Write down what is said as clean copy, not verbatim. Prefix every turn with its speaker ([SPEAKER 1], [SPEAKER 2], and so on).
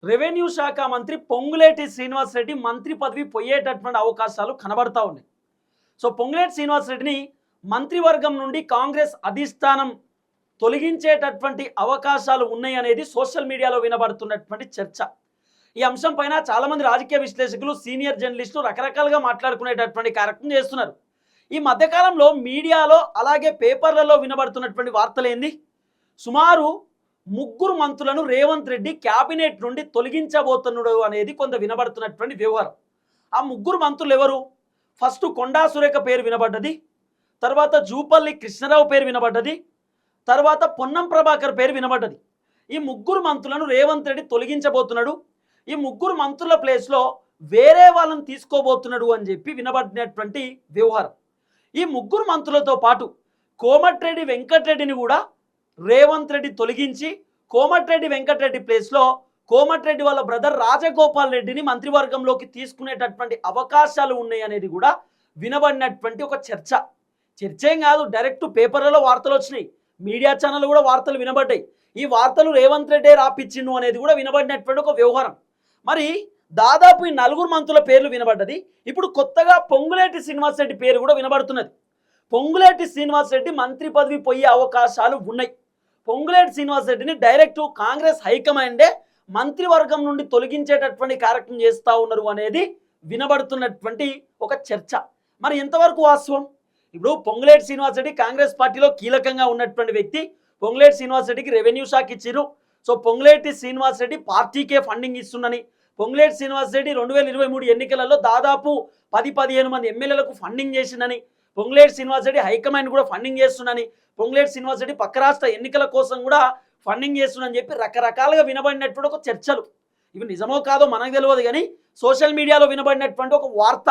[SPEAKER 1] Revenue శాఖ మంత్రి పొంగులేటి శ్రీనివాస్ రెడ్డి మంత్రి పదవి పోయేటటువంటి అవకాశాలు కనబడతా ఉన్నాయి. సో పొంగులేటి శ్రీనివాస్ రెడ్డిని మంత్రివర్గం నుండి కాంగ్రెస్ అధిష్టానం తొలగించేటటువంటి అవకాశాలు ఉన్నాయి అనేది సోషల్ మీడియాలో వినబడుతున్నటువంటి చర్చ. ఈ అంశం పైన చాలామంది రాజకీయ విశ్లేషకులు, సీనియర్ జర్నలిస్టులు రకరకాలుగా మాట్లాడుకునేటటువంటి కార్యక్రమం చేస్తున్నారు. ఈ మధ్యకాలంలో మీడియాలో అలాగే పేపర్లలో వినబడుతున్నటువంటి వార్తలు ఏంది? సుమారు 3 మంత్రులను రేవంత్ రెడ్డి క్యాబినెట్ నుండి తొలగించబోతున్నాడు అనేది కొంత వినబడుతున్నటువంటి వ్యవహారం. ఆ 3 మంత్రులు ఎవరు? ఫస్ట్ కొండా సురేఖ పేరు వినబడ్డది, తర్వాత జూపల్లి కృష్ణారావు పేరు వినబడ్డది, తర్వాత పొన్నం ప్రభాకర్ పేరు వినబడ్డది. ఈ 3 మంత్రులను రేవంత్ రెడ్డి తొలగించబోతున్నాడు. ఈ 3 మంత్రుల ప్లేస్లో వేరే వాళ్ళని తీసుకోబోతున్నాడు అని చెప్పి వినబడినటువంటి వ్యవహారం. ఈ 3 మంత్రులతో పాటు కోమటిరెడ్డి వెంకటరెడ్డిని కూడా రేవంత్ రెడ్డి తొలగించి కోమటిరెడ్డి వెంకటరెడ్డి ప్లేస్లో కోమటిరెడ్డి వాళ్ళ బ్రదర్ రాజగోపాల్ రెడ్డిని మంత్రివర్గంలోకి తీసుకునేటటువంటి అవకాశాలు ఉన్నాయి అనేది కూడా వినబడినటువంటి ఒక చర్చ. చర్చేం కాదు, డైరెక్ట్ పేపర్లలో వార్తలు వచ్చినాయి, మీడియా ఛానల్ కూడా వార్తలు వినబడ్డాయి. ఈ వార్తలు రేవంత్ రెడ్డి రాపిచ్చిండు అనేది కూడా వినబడినటువంటి ఒక వ్యవహారం. మరి దాదాపు ఈ 4 మంత్రుల పేర్లు వినబడ్డది. ఇప్పుడు కొత్తగా పొంగులేటి శ్రీనివాస్ రెడ్డి పేరు కూడా వినబడుతున్నది. పొంగులేటి శ్రీనివాస్ రెడ్డి మంత్రి పదవి పోయే అవకాశాలు ఉన్నాయి. పొంగులేటి శ్రీనివాస్ రెడ్డిని డైరెక్ట్ కాంగ్రెస్ హైకమాండే మంత్రివర్గం నుండి తొలగించేటటువంటి కార్యక్రమం చేస్తూ ఉన్నారు అనేది వినబడుతున్నటువంటి ఒక చర్చ. మరి ఎంతవరకు వాస్తవం? ఇప్పుడు పొంగులేటి శ్రీనివాస్ రెడ్డి కాంగ్రెస్ పార్టీలో కీలకంగా ఉన్నటువంటి వ్యక్తి. పొంగులేటి శ్రీనివాస్ రెడ్డికి రెవెన్యూ శాఖ ఇచ్చిర్రు. సో పొంగులేటి శ్రీనివాస్ రెడ్డి పార్టీకే ఫండింగ్ ఇస్తుందని, పొంగులేటి శ్రీనివాస్ రెడ్డి 2023 ఎన్నికలలో దాదాపు 10-15 మంది ఎమ్మెల్యేలకు ఫండింగ్ చేసిందని, పొంగులేటి శ్రీనివాస్ రెడ్డి హైకమాండ్ కూడా ఫండింగ్ చేస్తుందని, పొంగులేటి శ్రీనివాస్ రెడ్డి పక్క రాష్ట్ర ఎన్నికల కోసం కూడా ఫండింగ్ చేస్తుందని చెప్పి రకరకాలుగా వినబడినటువంటి ఒక చర్చలు. ఇవి నిజమో కాదో మనకు తెలియదు, కానీ సోషల్ మీడియాలో వినబడినటువంటి ఒక వార్త.